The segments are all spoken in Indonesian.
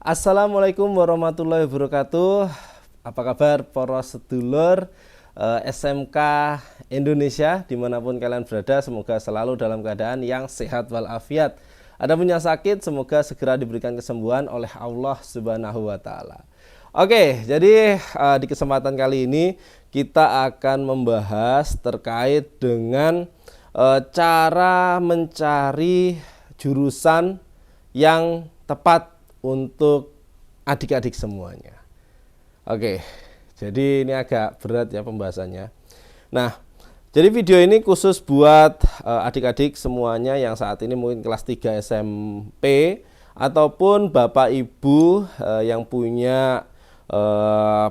Assalamualaikum warahmatullahi wabarakatuh. Apa kabar para sedulur SMK Indonesia dimanapun kalian berada, semoga selalu dalam keadaan yang sehat walafiat. Ada punya sakit, semoga segera diberikan kesembuhan oleh Allah Subhanahu wa Ta'ala. Oke, jadi di kesempatan kali ini kita akan membahas terkait dengan cara mencari jurusan yang tepat untuk adik-adik semuanya. Oke, jadi ini agak berat ya pembahasannya. Nah, jadi video ini khusus buat adik-adik semuanya yang saat ini mungkin kelas 3 SMP ataupun Bapak Ibu yang punya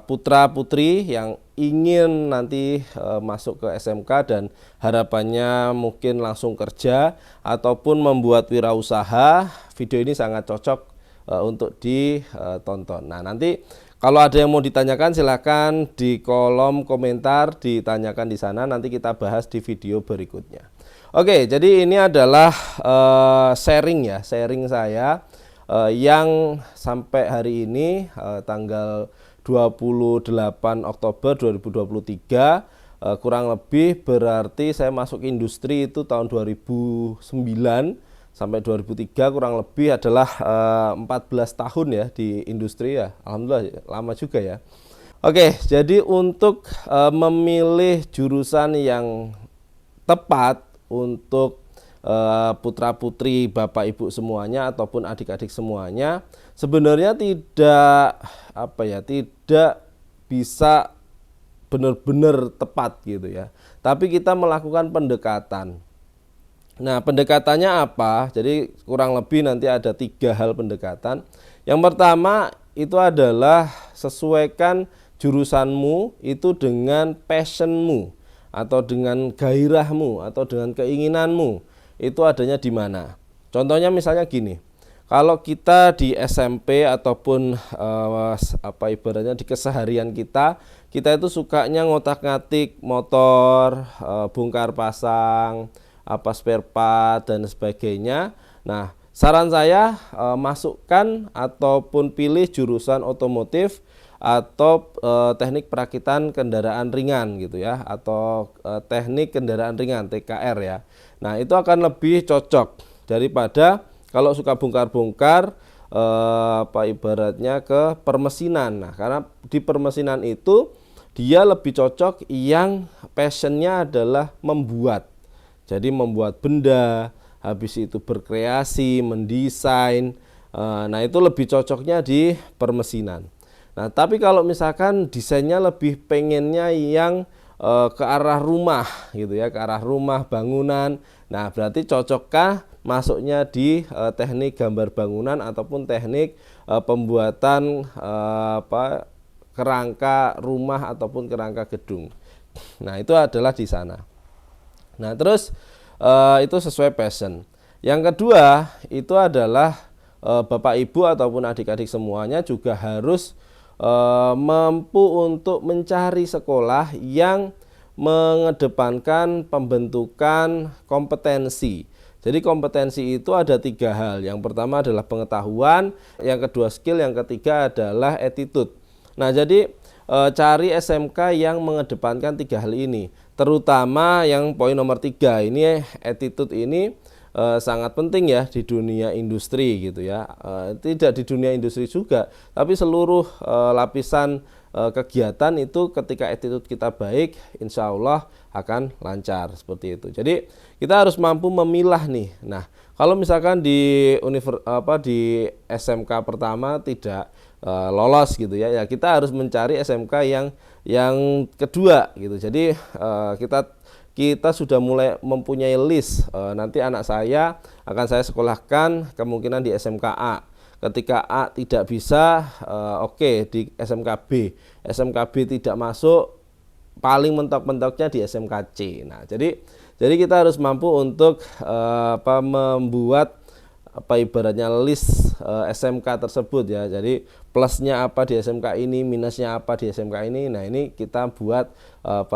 putra putri yang ingin nanti masuk ke SMK dan harapannya mungkin langsung kerja ataupun membuat wirausaha. Video ini sangat cocok untuk ditonton. Nah, nanti kalau ada yang mau ditanyakan silakan di kolom komentar ditanyakan di sana, nanti kita bahas di video berikutnya. Oke, jadi ini adalah sharing saya yang sampai hari ini tanggal 28 Oktober 2023, kurang lebih berarti saya masuk industri itu tahun 2009 sampai 2003, kurang lebih adalah 14 tahun ya di industri ya. Alhamdulillah lama juga ya. Oke, jadi untuk memilih jurusan yang tepat untuk putra-putri Bapak Ibu semuanya ataupun adik-adik semuanya sebenarnya tidak bisa benar-benar tepat gitu ya. Tapi kita melakukan pendekatan. Nah, pendekatannya apa? Jadi kurang lebih nanti ada 3 hal pendekatan. Yang pertama itu adalah sesuaikan jurusanmu itu dengan passionmu atau dengan gairahmu atau dengan keinginanmu. Itu adanya di mana? Contohnya misalnya gini. Kalau kita di SMP ataupun ibaratnya di keseharian kita itu sukanya ngotak-ngatik motor, bongkar pasang, spare part dan sebagainya. Nah, saran saya masukkan ataupun pilih jurusan otomotif atau teknik perakitan kendaraan ringan gitu ya, atau teknik kendaraan ringan TKR ya. Nah, itu akan lebih cocok daripada kalau suka bongkar-bongkar ibaratnya ke permesinan. Nah, karena di permesinan itu dia lebih cocok yang passionnya adalah membuat. Jadi membuat benda, habis itu berkreasi, mendesain. Nah, itu lebih cocoknya di permesinan. Nah, tapi kalau misalkan desainnya lebih pengennya yang ke arah rumah gitu ya, ke arah rumah, bangunan. Nah, berarti cocokkah masuknya di teknik gambar bangunan ataupun teknik pembuatan kerangka rumah ataupun kerangka gedung. Nah, itu adalah di sana. Nah, terus itu sesuai passion. Yang kedua itu adalah Bapak Ibu ataupun adik-adik semuanya juga harus mampu untuk mencari sekolah yang mengedepankan pembentukan kompetensi. Jadi kompetensi itu ada 3 hal. Yang pertama adalah pengetahuan, yang kedua skill, yang ketiga adalah attitude. Nah, jadi cari SMK yang mengedepankan 3 hal ini. Terutama yang poin nomor 3 ini, attitude ini sangat penting ya di dunia industri gitu ya. Tidak di dunia industri juga, tapi seluruh lapisan kegiatan itu ketika attitude kita baik, insya Allah akan lancar seperti itu. Jadi kita harus mampu memilah nih. Nah, kalau misalkan di di SMK pertama tidak lolos gitu ya, ya kita harus mencari SMK yang kedua gitu. Jadi kita sudah mulai mempunyai list, nanti anak saya akan saya sekolahkan kemungkinan di SMK A. Ketika A tidak bisa, oke, di SMK B. SMK B tidak masuk, paling mentok-mentoknya di SMK C. Nah, jadi kita harus mampu untuk membuat ibaratnya list SMK tersebut ya. Jadi plusnya apa di SMK ini, minusnya apa di SMK ini. Nah, ini kita buat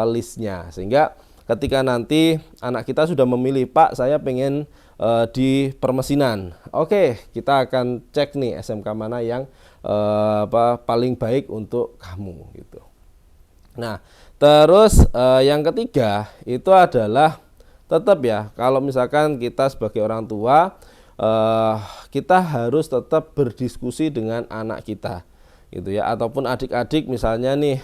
listnya sehingga ketika nanti anak kita sudah memilih, Pak saya pengen di permesinan. Oke, kita akan cek nih SMK mana yang paling baik untuk kamu gitu. Nah, terus yang ketiga itu adalah tetap ya, kalau misalkan kita sebagai orang tua kita harus tetap berdiskusi dengan anak kita gitu ya, ataupun adik-adik misalnya nih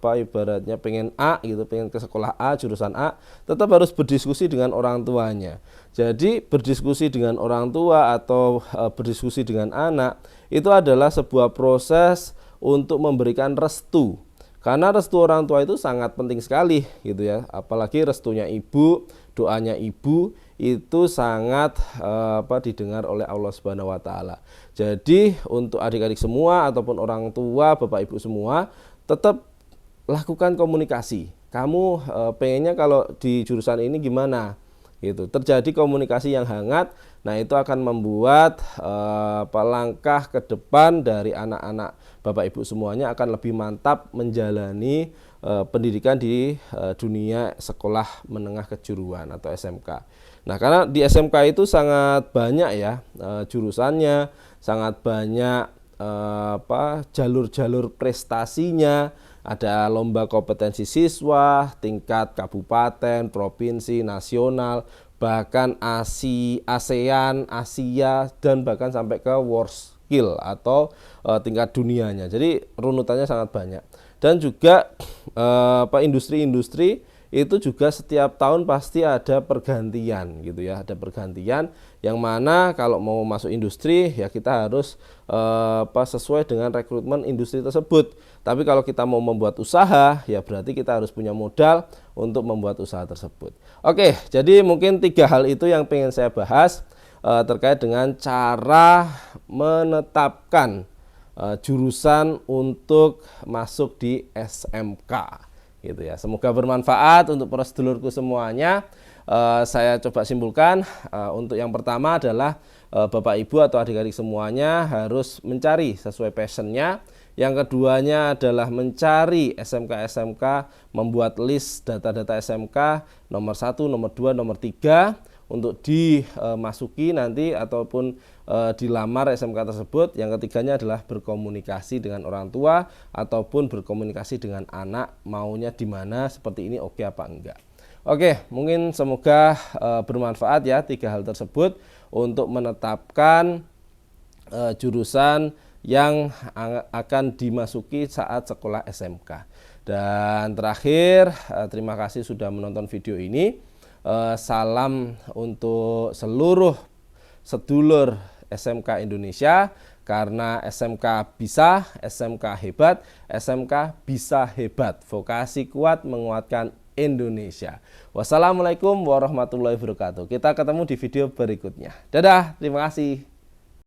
ibaratnya pengen A gitu, pengen ke sekolah A, jurusan A, tetap harus berdiskusi dengan orang tuanya. Jadi berdiskusi dengan orang tua atau berdiskusi dengan anak itu adalah sebuah proses untuk memberikan restu. Karena restu orang tua itu sangat penting sekali gitu ya, apalagi restunya ibu, doanya ibu itu sangat didengar oleh Allah Subhanahu wa taala. Jadi untuk adik-adik semua ataupun orang tua, Bapak Ibu semua, tetap lakukan komunikasi. Kamu pengennya kalau di jurusan ini gimana? Gitu. Terjadi komunikasi yang hangat. Nah, itu akan membuat langkah ke depan dari anak-anak Bapak Ibu semuanya akan lebih mantap menjalani pendidikan di dunia sekolah menengah kejuruan atau SMK. Nah, karena di SMK itu sangat banyak ya jurusannya, sangat banyak jalur-jalur prestasinya, ada lomba kompetensi siswa tingkat kabupaten, provinsi, nasional, bahkan ASEAN, Asia, dan bahkan sampai ke World Skill atau tingkat dunianya. Jadi runutannya sangat banyak. Dan juga industri-industri itu juga setiap tahun pasti ada pergantian gitu ya, ada pergantian yang mana kalau mau masuk industri ya kita harus sesuai dengan rekrutmen industri tersebut. Tapi kalau kita mau membuat usaha ya berarti kita harus punya modal untuk membuat usaha tersebut. Oke, jadi mungkin 3 hal itu yang pengen saya bahas terkait dengan cara menetapkan jurusan untuk masuk di SMK. Gitu ya. Semoga bermanfaat untuk para sedulurku semuanya. Saya coba simpulkan, untuk yang pertama adalah Bapak Ibu atau adik-adik semuanya harus mencari sesuai passionnya. Yang keduanya adalah mencari SMK-SMK, membuat list data-data SMK nomor 1, nomor 2, nomor 3 untuk dimasuki nanti ataupun dilamar SMK tersebut. Yang ketiganya adalah berkomunikasi dengan orang tua ataupun berkomunikasi dengan anak, maunya di mana, seperti ini oke apa enggak. Oke, mungkin semoga bermanfaat ya 3 hal tersebut untuk menetapkan jurusan yang akan dimasuki saat sekolah SMK. Dan terakhir, terima kasih sudah menonton video ini. Salam untuk seluruh sedulur SMK Indonesia, karena SMK bisa, SMK hebat, SMK bisa hebat. Vokasi kuat menguatkan Indonesia. Wassalamualaikum warahmatullahi wabarakatuh. Kita ketemu di video berikutnya. Dadah, terima kasih.